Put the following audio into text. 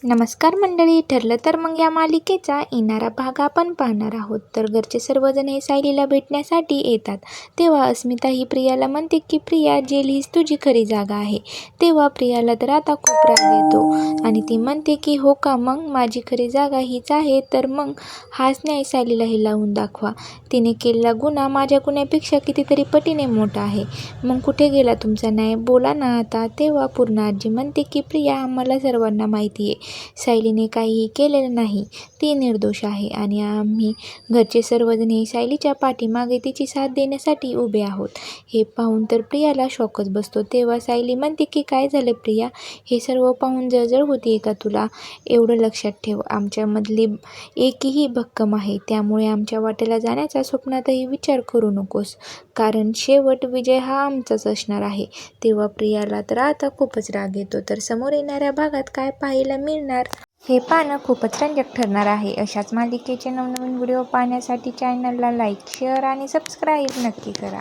नमस्कार मंडळी. ठरलं तर मग या मालिकेचा येणारा भाग आपण पाहणार आहोत. तर घरचे सर्वजण हे सायलीला भेटण्यासाठी येतात. तेव्हा अस्मिता ही प्रियाला म्हणते की प्रिया, जेल हीच तुझी खरी जागा आहे. तेव्हा प्रियाला तर आता खूप राग येतो आणि ती म्हणते की हो का, मग माझी खरी जागा हीच आहे, तर मग हाच न्याय सायलीला हे लावून दाखवा. तिने केलेला गुन्हा माझ्या गुन्ह्यापेक्षा कितीतरी पटीने मोठा आहे. मग कुठे गेला तुमचा न्याय? बोला ना आता. तेव्हा पूर्ण आजी म्हणते की प्रिया, आम्हाला सर्वांना माहिती आहे सायलीने काहीही केलेलं नाही. ती निर्दोष आहे आणि आम्ही घरचे सर्वजण हे सायलीच्या पाठीमागे तिची साथ देण्यासाठी उभे आहोत. हे पाहून तर प्रियाला शॉकच बसतो. तेव्हा सायली म्हणते की काय झालं प्रिया? हे सर्व पाहून जळजळ होतीये का तुला? एवढं लक्षात ठेव, आमच्यामधली एकही भक्कम आहे. त्यामुळे आमच्या वाटेला जाण्याचा स्वप्नातही विचार करू नकोस, कारण शेवट विजय हा आमचाच असणार आहे. तेव्हा प्रियाला तर आता खूपच राग येतो. तर समोर येणाऱ्या भागात काय पाहायला मिळणार हे पाहणं खूपच रंजक ठरणार आहे. अशाच मालिकेचे नवनवीन व्हिडिओ पाहण्यासाठी चॅनलला लाईक, शेअर आणि सबस्क्राईब नक्की करा.